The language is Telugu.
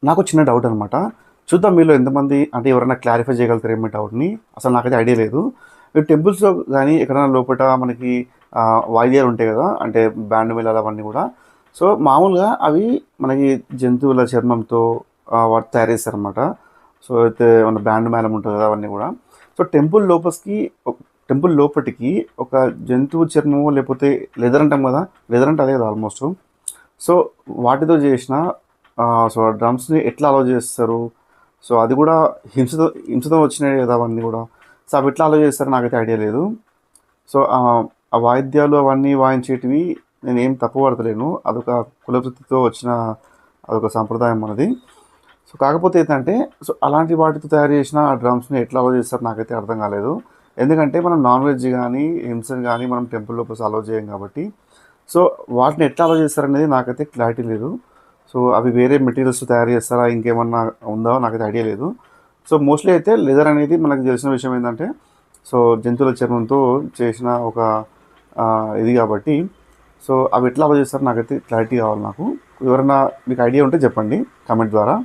నాకు చిన్న డౌట్ అనమాట. చూద్దాం మీలో ఎంతమంది అంటే ఎవరైనా క్లారిఫై చేయగలుగుతారేమో మీ డౌట్‌ని. అసలు నాకైతే ఐడియా లేదు. ఈ టెంపుల్స్‌లో గాని ఎక్కడైనా లోపట మనకి వాయిద్యాలు ఉంటాయి గదా! అంటే బ్యాండ్ మేళాలు అవన్నీ గూడా. సో, మామూలుగా అవి మనకి జంతువుల చర్మంతో వాటి తయారు చేస్తారనమాట. సో, అయితే మన బ్యాండ్ మేళం ఉంటది గదా! అవన్నీ గూడా. సో, టెంపుల్ లోపటికి ఒక జంతువు చర్మమో లేపోతే లెదర్ అంటాం గదా! లెదర్ అంటే అదే గదా! ఆల్‌మోస్టు. సో, వాటితో జేసిన సో, డ్రమ్స్‌ని ఎట్లా అలౌ జేస్తారు? సో, అది గూడా హింసతో వచ్చినాయి గదా! అవన్నీ గూడా. సో, అవి ఎట్లా అలౌ చేస్తారో నాకైతే ఐడియా లేదు. సో, ఆ వాయిద్యాలు అవన్నీ వాయించేటివి నేనేం తప్పు పడతలేను. అదొక కులవృత్తితో వచ్చిన అదొక సంప్రదాయం మనది. సో, కాకపోతే ఏంటంటే సో, అలాంటి వాటితో తయారు చేసిన ఆ డ్రమ్స్‌ని ఎట్లా అలౌ చేస్తారో నాకైతే అర్థం కాలేదు. ఎందుకంటే మనం నాన్ వెజ్ గానీ, హింసని గానీ మనం టెంపుల్ లోపల అలౌ చేయం కాబట్టి. సో, వాటిని ఎట్లా అలౌ చేస్తారనేది నాకైతే క్లారిటీ లేదు. సో, అవి వేరే మెటీరియల్స్‌తో తయారు చేస్తారా? ఇంకేమన్నా ఉందా? నాకైతే ఐడియా లేదు. సో, మోస్ట్‌లీ అయితే లెదర్ అనేది మనకు తెలిసిన విషయం ఏందంటే, సో, జంతువుల చర్మంతో చేసిన ఒక ఇది గాబట్టి, సో, అవి ఎట్లా అలౌ చేస్తారో నాకైతే క్లారిటీ కావాలి నాకు. ఎవరైనా మీకు ఐడియా ఉంటే చెప్పండి కామెంట్ ద్వారా.